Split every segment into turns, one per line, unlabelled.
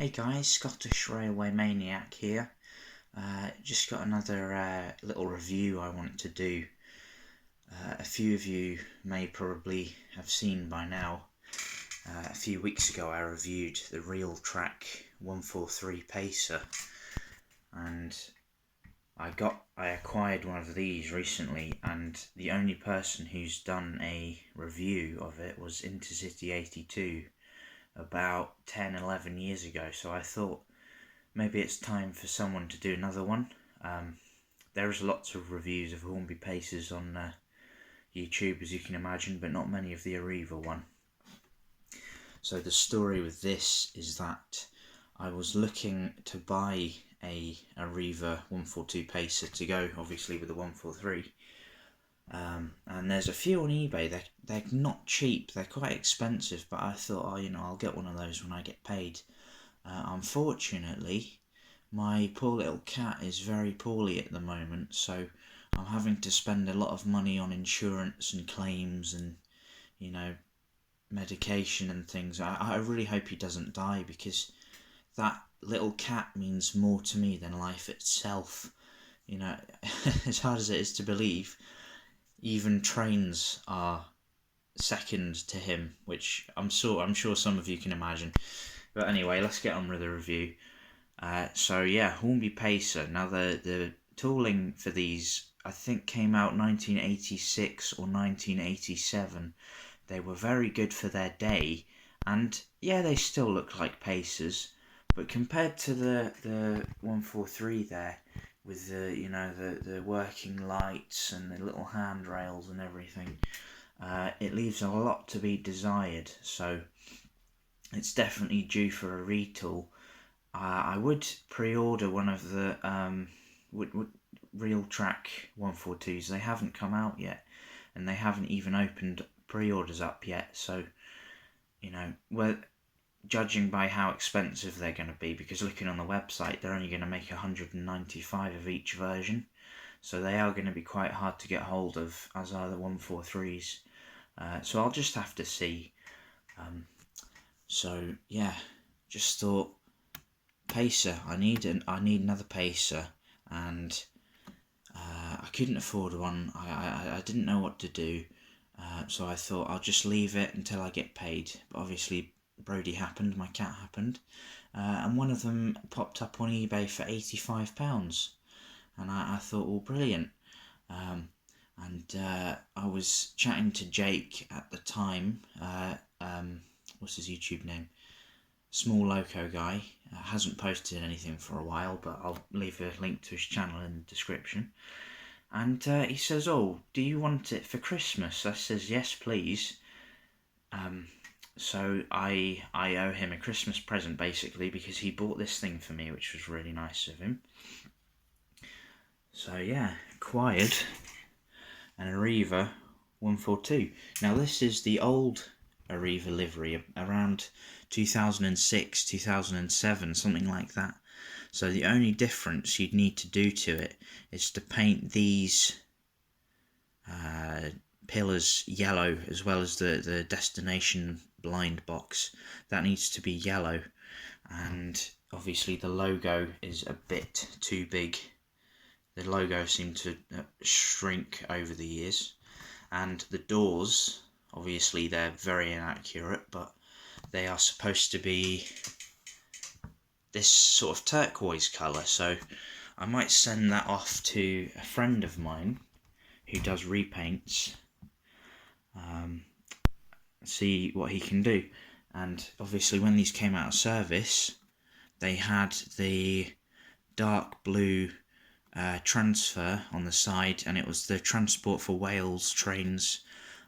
Hey guys, Scottish Railway Maniac here. Just got another little review I want to do. A few of you may probably have seen by now. A few weeks ago I reviewed the Real Track 143 Pacer, and I acquired one of these recently, and the only person who's done a review of it was Intercity 82 about 10-11 years ago, so I thought maybe it's time for someone to do another one. There's lots of reviews of Hornby Pacers on YouTube, as you can imagine, but not many of the Arriva one. So the story with this is that I was looking to buy a Arriva 142 Pacer to go, obviously, with the 143. And there's a few on eBay. They're not cheap. They're quite expensive, but I thought, I'll get one of those when I get paid. Unfortunately, my poor little cat is very poorly at the moment, so I'm having to spend a lot of money on insurance and claims and, medication and things. I really hope he doesn't die, because that little cat means more to me than life itself. As hard as it is to believe, even trains are second to him, which I'm sure some of you can imagine. But anyway, let's get on with the review. Hornby Pacer. Now the tooling for these, I think, came out 1986 or 1987. They were very good for their day, and yeah, they still look like Pacers, but compared to the 143 there, with the working lights and the little handrails and everything, it leaves a lot to be desired. So it's definitely due for a retool. I would pre-order one of the Real Track 142s. They haven't come out yet, and they haven't even opened pre-orders up yet. So, judging by how expensive they're going to be, because looking on the website, they're only going to make 195 of each version. So they are going to be quite hard to get hold of, as are the 143s. So I'll just have to see. Just thought, Pacer. I need another Pacer, and I couldn't afford one. I didn't know what to do, so I thought I'll just leave it until I get paid. But obviously, Brody happened, my cat happened, and one of them popped up on eBay for £85, and I thought, well, brilliant. I was chatting to Jake at the time. What's his YouTube name? Small Loco guy. Hasn't posted anything for a while, but I'll leave a link to his channel in the description. And he says, "Oh, do you want it for Christmas?" I says, "Yes, please." So I owe him a Christmas present, basically, because he bought this thing for me, which was really nice of him. So yeah, acquired an Arriva 142. Now this is the old Arriva livery, around 2006, 2007, something like that. So the only difference you'd need to do to it is to paint these pillars yellow, as well as the destination blind box. That needs to be yellow, and obviously the logo is a bit too big. The logo seemed to shrink over the years, and the doors, obviously they're very inaccurate, but they are supposed to be this sort of turquoise colour. So I might send that off to a friend of mine who does repaints, see what he can do. And obviously when these came out of service, they had the dark blue transfer on the side, and it was the Transport for Wales trains,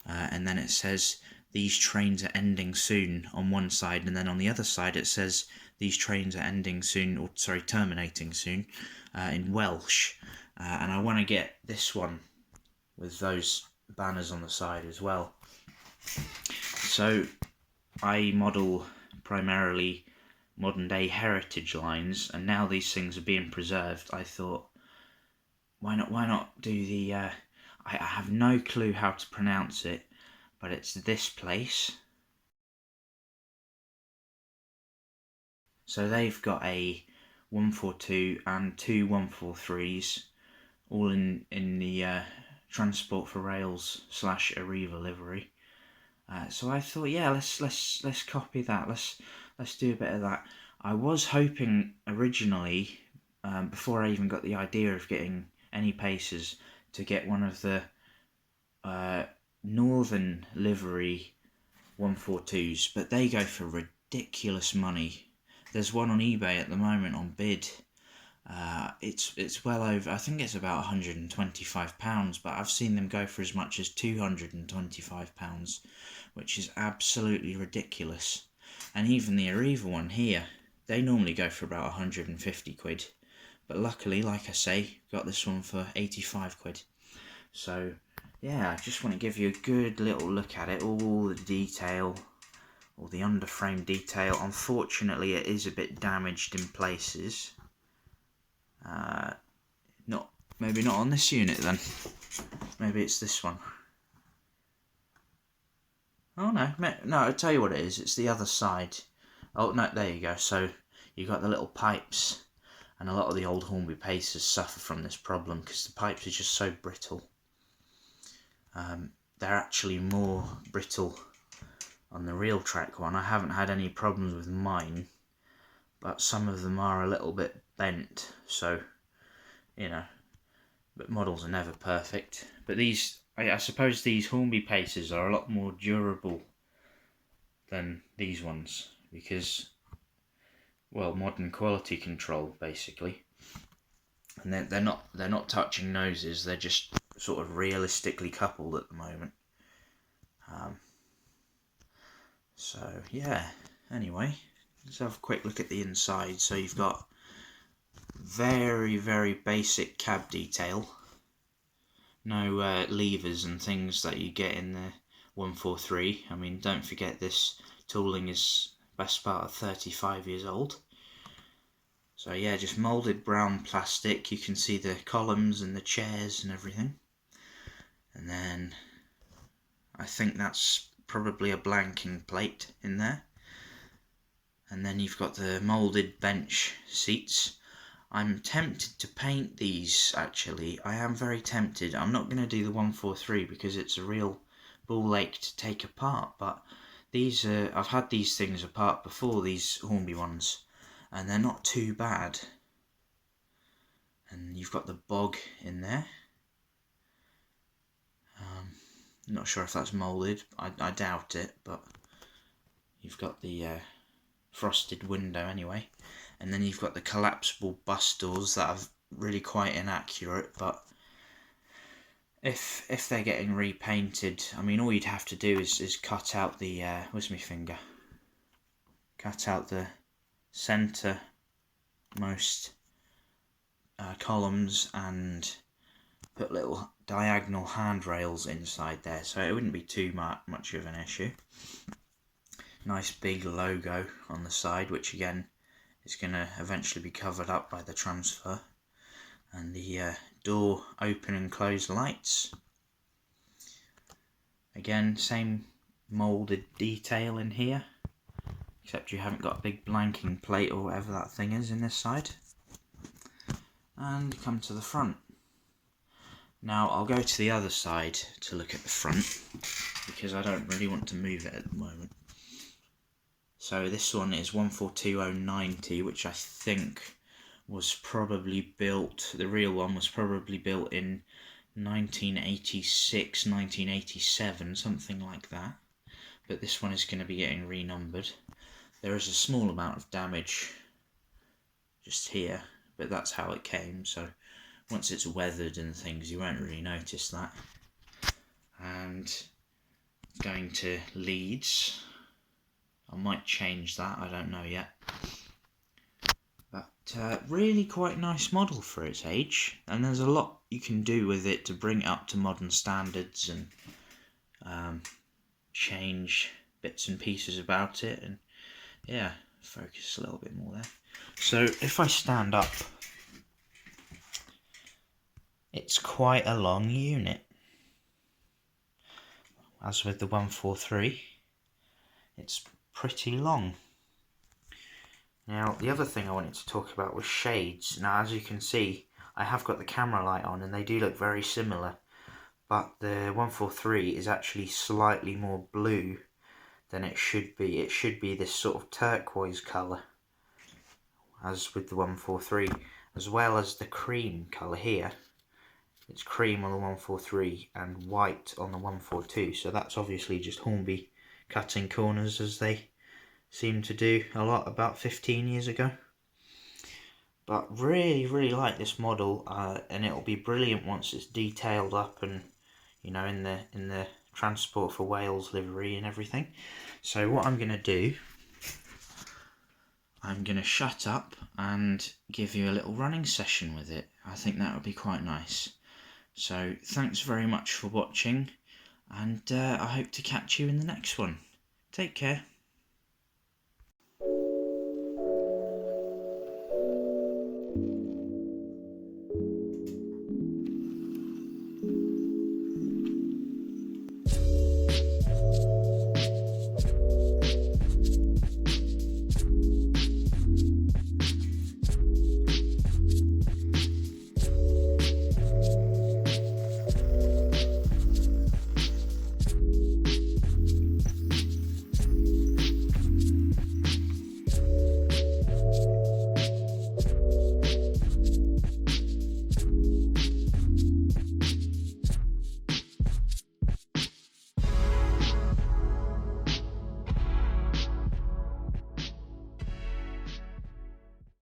and then it says these trains are ending soon on one side, and then on the other side it says these trains are ending soon, or sorry, terminating soon, in Welsh. And I want to get this one with those banners on the side as well. So I model primarily modern day heritage lines, and now these things are being preserved. I thought, why not do the I have no clue how to pronounce it, but it's this place. So they've got a 142 and two 143s, all in the Transport for Rails / Arriva livery. So I thought, yeah, let's copy that. Let's do a bit of that. I was hoping originally, before I even got the idea of getting any Pacers, to get one of the Northern livery 142s, but they go for ridiculous money. There's one on eBay at the moment on bid. It's well over, I think it's about £125, but I've seen them go for as much as £225, which is absolutely ridiculous. And even the Arriva one here, they normally go for about 150 quid, but luckily, like I say, got this one for 85 quid. So yeah, I just want to give you a good little look at it, all the detail, all the underframe detail. Unfortunately, it is a bit damaged in places. Maybe not on this unit then. Maybe it's this one. Oh no, I'll tell you what it is. It's the other side. Oh no, there you go. So you got the little pipes, and a lot of the old Hornby Pacers suffer from this problem because the pipes are just so brittle. They're actually more brittle on the real track one. I haven't had any problems with mine, but some of them are a little bit bent, so you know, but models are never perfect. But these, I suppose these Hornby Pacers are a lot more durable than these ones because, well, modern quality control basically, and they're not touching noses. They're just sort of realistically coupled at the moment. So yeah. Anyway, let's have a quick look at the inside. So you've got very basic cab detail. No levers and things that you get in the 143. I mean, don't forget this tooling is best part of 35 years old. So yeah, just moulded brown plastic. You can see the columns and the chairs and everything. And then I think that's probably a blanking plate in there. And then you've got the moulded bench seats. I'm tempted to paint these, actually. I am very tempted. I'm not going to do the 143 because it's a real ball ache to take apart, but these I've had these things apart before, these Hornby ones, and they're not too bad. And you've got the bog in there. Not sure if that's moulded. I doubt it, but you've got the frosted window anyway. And then you've got the collapsible bus doors that are really quite inaccurate, but if they're getting repainted, I mean, all you'd have to do is cut out the where's my finger? Cut out the centre most columns and put little diagonal handrails inside there, so it wouldn't be too much of an issue. Nice big logo on the side, which again is going to eventually be covered up by the transfer, and the door open and close lights. Again, same moulded detail in here, except you haven't got a big blanking plate or whatever that thing is in this side. And come to the front. Now I'll go to the other side to look at the front because I don't really want to move it at the moment. So this one is 142090, which I think was probably built, the real one was probably built in 1986, 1987, something like that. But this one is going to be getting renumbered. There is a small amount of damage just here, but that's how it came, so once it's weathered and things, you won't really notice that. And going to Leeds, I might change that, I don't know yet. But really quite nice model for its age, and there's a lot you can do with it to bring it up to modern standards and change bits and pieces about it, and yeah, focus a little bit more there. So if I stand up, it's quite a long unit. As with the 143, it's pretty long. Now, the other thing I wanted to talk about was shades. Now, as you can see, I have got the camera light on and they do look very similar, but the 143 is actually slightly more blue than it should be. It should be this sort of turquoise colour, as with the 143, as well as the cream colour here. It's cream on the 143 and white on the 142, so that's obviously just Hornby cutting corners, as they seemed to do a lot about 15 years ago. But really like this model, and it'll be brilliant once it's detailed up and, you know, in the Transport for Wales livery and everything. So what I'm going to do, I'm going to shut up and give you a little running session with it. I think that would be quite nice. So thanks very much for watching, and I hope to catch you in the next one. Take care.